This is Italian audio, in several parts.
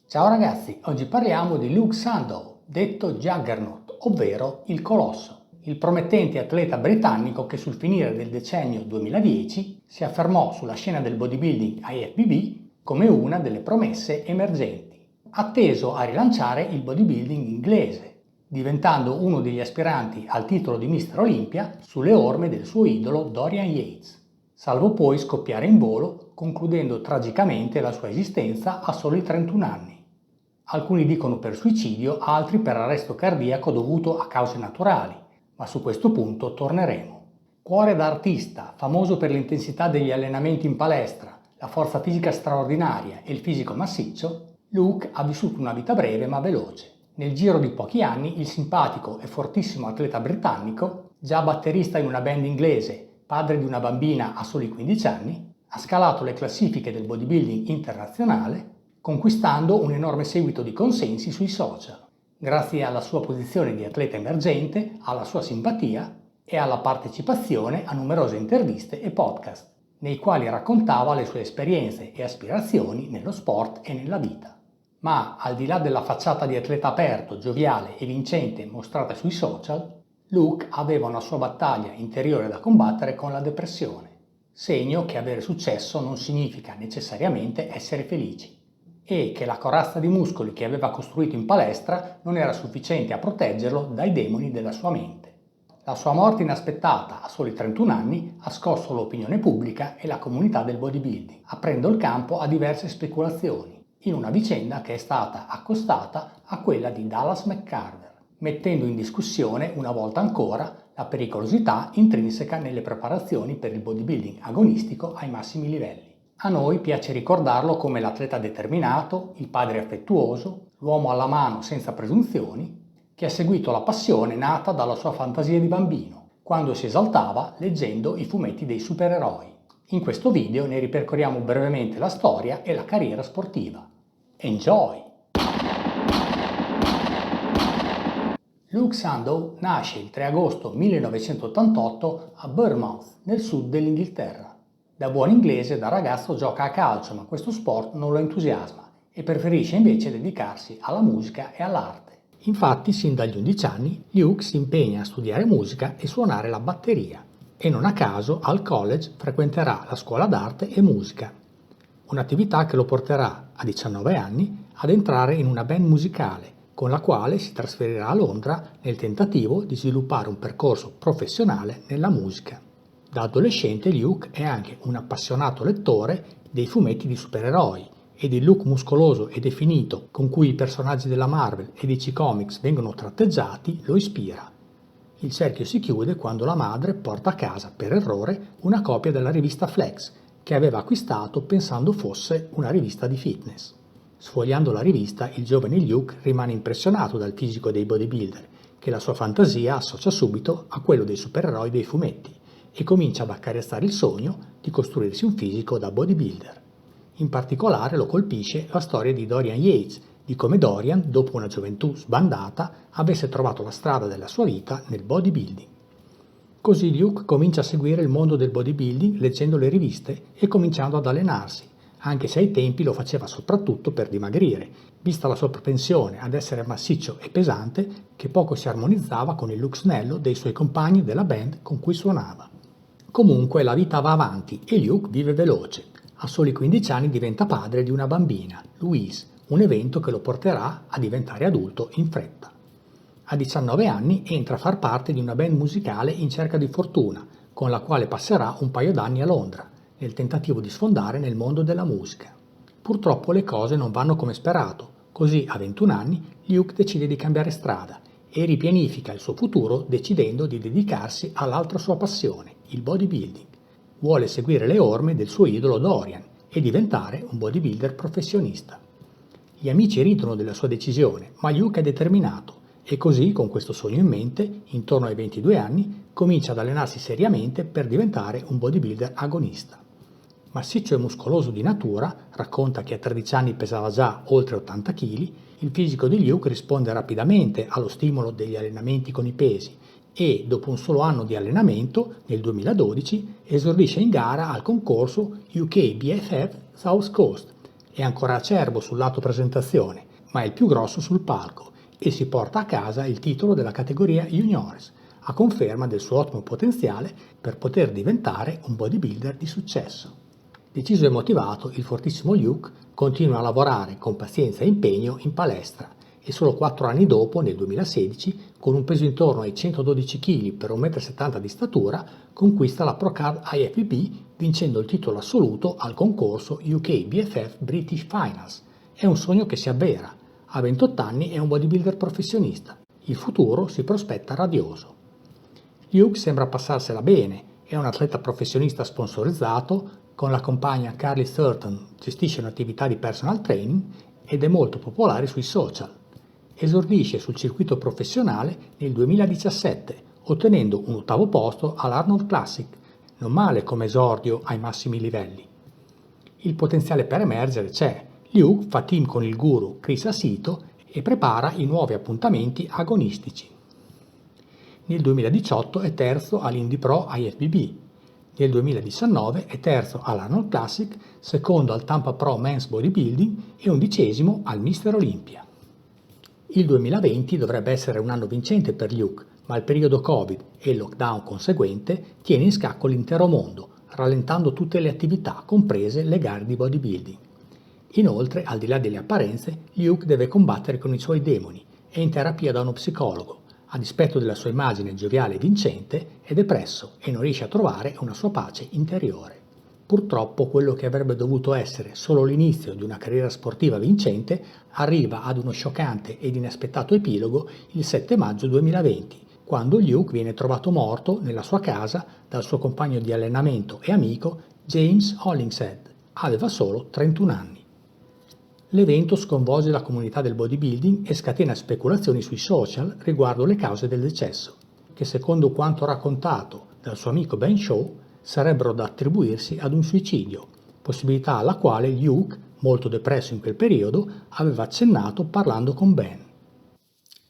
Ciao ragazzi, oggi parliamo di Luke Sandow, detto Juggernaut, ovvero il Colosso, il promettente atleta britannico che sul finire del decennio 2010 si affermò sulla scena del bodybuilding IFBB come una delle promesse emergenti, atteso a rilanciare il bodybuilding inglese, diventando uno degli aspiranti al titolo di Mister Olympia sulle orme del suo idolo Dorian Yates, salvo poi scoppiare in volo, concludendo tragicamente la sua esistenza a soli 31 anni. Alcuni dicono per suicidio, altri per arresto cardiaco dovuto a cause naturali, ma su questo punto torneremo. Cuore da artista, famoso per l'intensità degli allenamenti in palestra, la forza fisica straordinaria e il fisico massiccio, Luke ha vissuto una vita breve ma veloce. Nel giro di pochi anni il simpatico e fortissimo atleta britannico, già batterista in una band inglese, padre di una bambina a soli 15 anni, ha scalato le classifiche del bodybuilding internazionale, conquistando un enorme seguito di consensi sui social, grazie alla sua posizione di atleta emergente, alla sua simpatia e alla partecipazione a numerose interviste e podcast, nei quali raccontava le sue esperienze e aspirazioni nello sport e nella vita. Ma al di là della facciata di atleta aperto, gioviale e vincente mostrata sui social, Luke aveva una sua battaglia interiore da combattere con la depressione, segno che avere successo non significa necessariamente essere felici, e che la corazza di muscoli che aveva costruito in palestra non era sufficiente a proteggerlo dai demoni della sua mente. La sua morte inaspettata a soli 31 anni ha scosso l'opinione pubblica e la comunità del bodybuilding, aprendo il campo a diverse speculazioni, in una vicenda che è stata accostata a quella di Dallas McCarver, mettendo in discussione una volta ancora la pericolosità intrinseca nelle preparazioni per il bodybuilding agonistico ai massimi livelli. A noi piace ricordarlo come l'atleta determinato, il padre affettuoso, l'uomo alla mano senza presunzioni, che ha seguito la passione nata dalla sua fantasia di bambino, quando si esaltava leggendo i fumetti dei supereroi. In questo video ne ripercorriamo brevemente la storia e la carriera sportiva. Enjoy! Luke Sandow nasce il 3 agosto 1988 a Bournemouth, nel sud dell'Inghilterra. Da buon inglese, da ragazzo gioca a calcio, ma questo sport non lo entusiasma e preferisce invece dedicarsi alla musica e all'arte. Infatti, sin dagli 11 anni, Luke si impegna a studiare musica e suonare la batteria e non a caso al college frequenterà la scuola d'arte e musica, un'attività che lo porterà a 19 anni ad entrare in una band musicale con la quale si trasferirà a Londra nel tentativo di sviluppare un percorso professionale nella musica. Da adolescente Luke è anche un appassionato lettore dei fumetti di supereroi ed il look muscoloso e definito con cui i personaggi della Marvel e DC Comics vengono tratteggiati lo ispira. Il cerchio si chiude quando la madre porta a casa per errore una copia della rivista Flex che aveva acquistato pensando fosse una rivista di fitness. Sfogliando la rivista, il giovane Luke rimane impressionato dal fisico dei bodybuilder, che la sua fantasia associa subito a quello dei supereroi dei fumetti, e comincia ad accarezzare il sogno di costruirsi un fisico da bodybuilder. In particolare lo colpisce la storia di Dorian Yates, di come Dorian, dopo una gioventù sbandata, avesse trovato la strada della sua vita nel bodybuilding. Così Luke comincia a seguire il mondo del bodybuilding leggendo le riviste e cominciando ad allenarsi, anche se ai tempi lo faceva soprattutto per dimagrire, vista la sua propensione ad essere massiccio e pesante che poco si armonizzava con il look snello dei suoi compagni della band con cui suonava. Comunque la vita va avanti e Luke vive veloce. A soli 15 anni diventa padre di una bambina, Louise, un evento che lo porterà a diventare adulto in fretta. A 19 anni entra a far parte di una band musicale in cerca di fortuna, con la quale passerà un paio d'anni a Londra, nel tentativo di sfondare nel mondo della musica. Purtroppo le cose non vanno come sperato, così a 21 anni Luke decide di cambiare strada e ripianifica il suo futuro decidendo di dedicarsi all'altra sua passione, il bodybuilding. Vuole seguire le orme del suo idolo Dorian e diventare un bodybuilder professionista. Gli amici ridono della sua decisione, ma Luke è determinato e così, con questo sogno in mente, intorno ai 22 anni, comincia ad allenarsi seriamente per diventare un bodybuilder agonista. Massiccio e muscoloso di natura, racconta che a 13 anni pesava già oltre 80 kg, il fisico di Luke risponde rapidamente allo stimolo degli allenamenti con i pesi e, dopo un solo anno di allenamento, nel 2012, esordisce in gara al concorso UK BFF South Coast è ancora acerbo sul lato presentazione, ma è il più grosso sul palco e si porta a casa il titolo della categoria juniores, a conferma del suo ottimo potenziale per poter diventare un bodybuilder di successo. Deciso e motivato, il fortissimo Luke continua a lavorare con pazienza e impegno in palestra e solo 4 anni dopo, nel 2016, con un peso intorno ai 112 kg per 1,70 m di statura, conquista la Procard IFBB vincendo il titolo assoluto al concorso UK BFF British Finals. È un sogno che si avvera. A 28 anni è un bodybuilder professionista. Il futuro si prospetta radioso. Luke sembra passarsela bene, è un atleta professionista sponsorizzato, con la compagna Carly Thurton gestisce un'attività di personal training ed è molto popolare sui social. Esordisce sul circuito professionale nel 2017, ottenendo un 8° posto all'Arnold Classic, non male come esordio ai massimi livelli. Il potenziale per emergere c'è. Luke fa team con il guru Chris Asito e prepara i nuovi appuntamenti agonistici. Nel 2018 è terzo all'Indy Pro IFBB. Nel 2019 è terzo all'Arnold Classic, secondo al Tampa Pro Men's Bodybuilding e 11° al Mister Olympia. Il 2020 dovrebbe essere un anno vincente per Luke, ma il periodo Covid e il lockdown conseguente tiene in scacco l'intero mondo, rallentando tutte le attività, comprese le gare di bodybuilding. Inoltre, al di là delle apparenze, Luke deve combattere con i suoi demoni, è in terapia da uno psicologo. A dispetto della sua immagine gioviale e vincente, è depresso e non riesce a trovare una sua pace interiore. Purtroppo quello che avrebbe dovuto essere solo l'inizio di una carriera sportiva vincente arriva ad uno scioccante ed inaspettato epilogo il 7 maggio 2020, quando Luke viene trovato morto nella sua casa dal suo compagno di allenamento e amico James Hollingshead. Aveva solo 31 anni. L'evento sconvolge la comunità del bodybuilding e scatena speculazioni sui social riguardo le cause del decesso, che secondo quanto raccontato dal suo amico Ben Shaw sarebbero da attribuirsi ad un suicidio, possibilità alla quale Luke, molto depresso in quel periodo, aveva accennato parlando con Ben.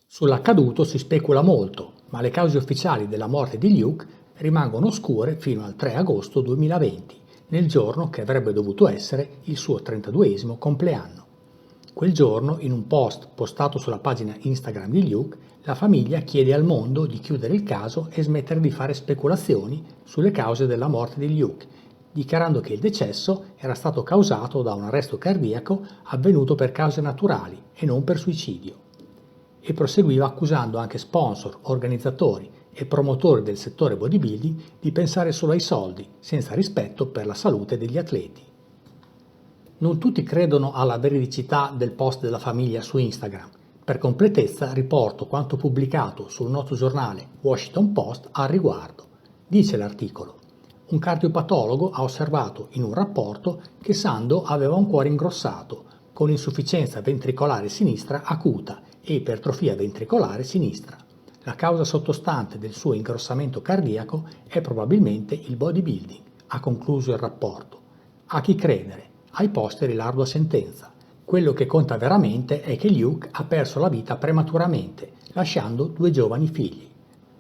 Sull'accaduto si specula molto, ma le cause ufficiali della morte di Luke rimangono oscure fino al 3 agosto 2020, nel giorno che avrebbe dovuto essere il suo 32° compleanno. Quel giorno, in un post postato sulla pagina Instagram di Luke, la famiglia chiede al mondo di chiudere il caso e smettere di fare speculazioni sulle cause della morte di Luke, dichiarando che il decesso era stato causato da un arresto cardiaco avvenuto per cause naturali e non per suicidio. E proseguiva accusando anche sponsor, organizzatori e promotori del settore bodybuilding di pensare solo ai soldi, senza rispetto per la salute degli atleti. Non tutti credono alla veridicità del post della famiglia su Instagram. Per completezza riporto quanto pubblicato sul noto giornale Washington Post al riguardo. Dice l'articolo: un cardiopatologo ha osservato in un rapporto che Sando aveva un cuore ingrossato, con insufficienza ventricolare sinistra acuta e ipertrofia ventricolare sinistra. La causa sottostante del suo ingrossamento cardiaco è probabilmente il bodybuilding, ha concluso il rapporto. A chi credere? Ai posteri l'ardua sentenza. Quello che conta veramente è che Luke ha perso la vita prematuramente, lasciando 2 giovani figli.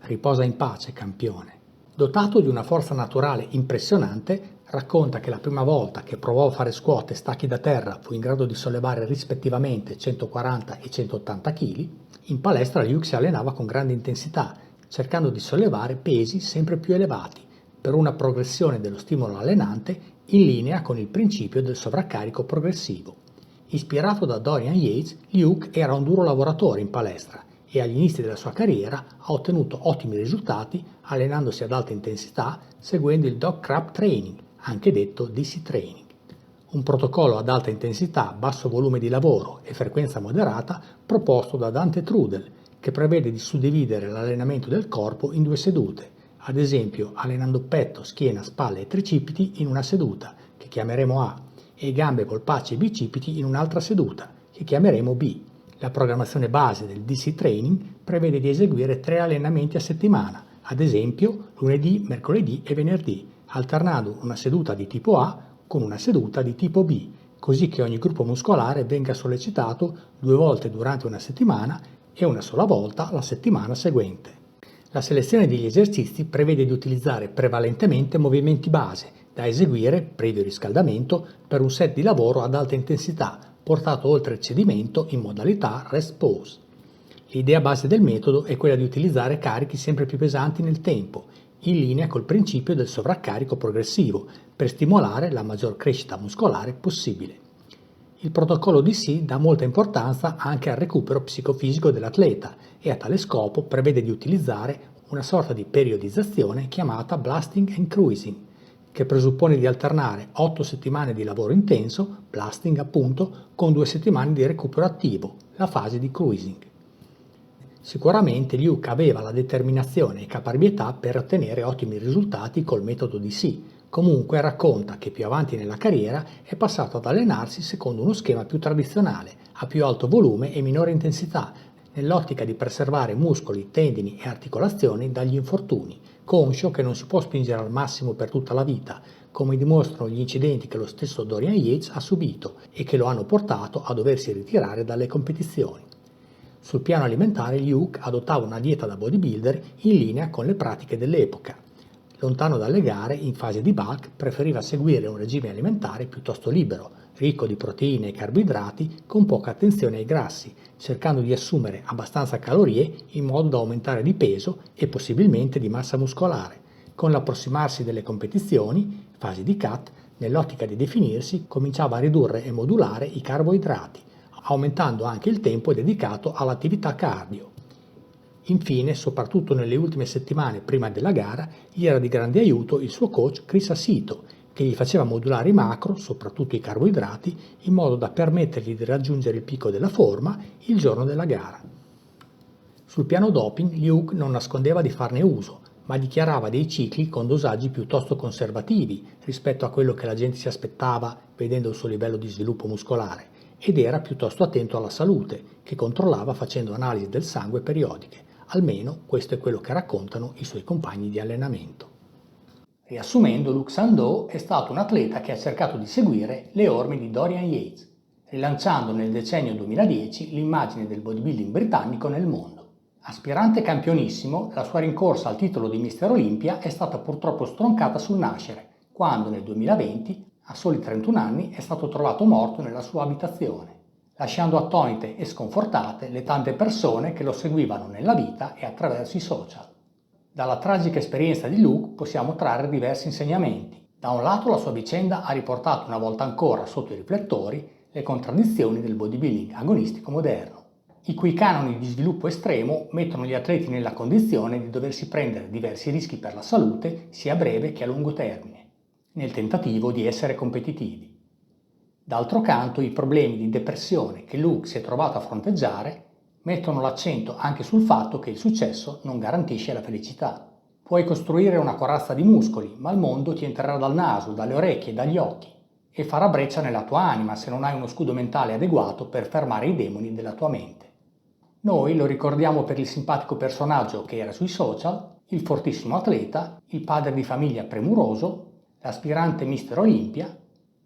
Riposa in pace, campione. Dotato di una forza naturale impressionante, racconta che la prima volta che provò a fare squat e stacchi da terra fu in grado di sollevare rispettivamente 140 e 180 kg, in palestra Luke si allenava con grande intensità, cercando di sollevare pesi sempre più elevati, per una progressione dello stimolo allenante in linea con il principio del sovraccarico progressivo. Ispirato da Dorian Yates, Luke era un duro lavoratore in palestra e agli inizi della sua carriera ha ottenuto ottimi risultati allenandosi ad alta intensità seguendo il Dog Crab Training, anche detto DC Training. Un protocollo ad alta intensità, basso volume di lavoro e frequenza moderata proposto da Dante Trudel, che prevede di suddividere l'allenamento del corpo in 2 sedute, ad esempio allenando petto, schiena, spalle e tricipiti in una seduta, che chiameremo A, e gambe, polpacci e bicipiti in un'altra seduta, che chiameremo B. La programmazione base del DC Training prevede di eseguire 3 allenamenti a settimana, ad esempio lunedì, mercoledì e venerdì, alternando una seduta di tipo A con una seduta di tipo B, così che ogni gruppo muscolare venga sollecitato 2 volte durante una settimana e una sola volta la settimana seguente. La selezione degli esercizi prevede di utilizzare prevalentemente movimenti base, da eseguire, previo riscaldamento, per un set di lavoro ad alta intensità, portato oltre il cedimento in modalità rest pause. L'idea base del metodo è quella di utilizzare carichi sempre più pesanti nel tempo, in linea col principio del sovraccarico progressivo, per stimolare la maggior crescita muscolare possibile. Il protocollo DC dà molta importanza anche al recupero psicofisico dell'atleta e a tale scopo prevede di utilizzare una sorta di periodizzazione chiamata blasting and cruising, che presuppone di alternare 8 settimane di lavoro intenso, blasting appunto, con 2 settimane di recupero attivo, la fase di cruising. Sicuramente Luke aveva la determinazione e caparbietà per ottenere ottimi risultati col metodo DC. Comunque racconta che più avanti nella carriera è passato ad allenarsi secondo uno schema più tradizionale, a più alto volume e minore intensità, nell'ottica di preservare muscoli, tendini e articolazioni dagli infortuni, conscio che non si può spingere al massimo per tutta la vita, come dimostrano gli incidenti che lo stesso Dorian Yates ha subito e che lo hanno portato a doversi ritirare dalle competizioni. Sul piano alimentare Luke adottava una dieta da bodybuilder in linea con le pratiche dell'epoca. Lontano dalle gare, in fase di bulk, preferiva seguire un regime alimentare piuttosto libero, ricco di proteine e carboidrati, con poca attenzione ai grassi, cercando di assumere abbastanza calorie in modo da aumentare di peso e possibilmente di massa muscolare. Con l'approssimarsi delle competizioni, fasi di cut, nell'ottica di definirsi, cominciava a ridurre e modulare i carboidrati, aumentando anche il tempo dedicato all'attività cardio. Infine, soprattutto nelle ultime settimane prima della gara, gli era di grande aiuto il suo coach Chris Asito, che gli faceva modulare i macro, soprattutto i carboidrati, in modo da permettergli di raggiungere il picco della forma il giorno della gara. Sul piano doping, Luke non nascondeva di farne uso, ma dichiarava dei cicli con dosaggi piuttosto conservativi rispetto a quello che la gente si aspettava vedendo il suo livello di sviluppo muscolare, ed era piuttosto attento alla salute, che controllava facendo analisi del sangue periodiche. Almeno questo è quello che raccontano i suoi compagni di allenamento. Riassumendo, Luke Sandoe è stato un atleta che ha cercato di seguire le orme di Dorian Yates, rilanciando nel decennio 2010 l'immagine del bodybuilding britannico nel mondo. Aspirante campionissimo, la sua rincorsa al titolo di Mister Olympia è stata purtroppo stroncata sul nascere, quando nel 2020, a soli 31 anni, è stato trovato morto nella sua abitazione, lasciando attonite e sconfortate le tante persone che lo seguivano nella vita e attraverso i social. Dalla tragica esperienza di Luke possiamo trarre diversi insegnamenti. Da un lato la sua vicenda ha riportato una volta ancora sotto i riflettori le contraddizioni del bodybuilding agonistico moderno, i cui canoni di sviluppo estremo mettono gli atleti nella condizione di doversi prendere diversi rischi per la salute sia a breve che a lungo termine, nel tentativo di essere competitivi. D'altro canto, i problemi di depressione che Luke si è trovato a fronteggiare mettono l'accento anche sul fatto che il successo non garantisce la felicità. Puoi costruire una corazza di muscoli, ma il mondo ti entrerà dal naso, dalle orecchie e dagli occhi e farà breccia nella tua anima se non hai uno scudo mentale adeguato per fermare i demoni della tua mente. Noi lo ricordiamo per il simpatico personaggio che era sui social, il fortissimo atleta, il padre di famiglia premuroso, l'aspirante Mister Olympia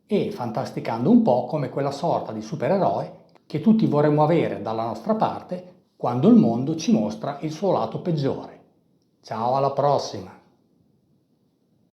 e, fantasticando un po', come quella sorta di supereroe che tutti vorremmo avere dalla nostra parte quando il mondo ci mostra il suo lato peggiore. Ciao, alla prossima!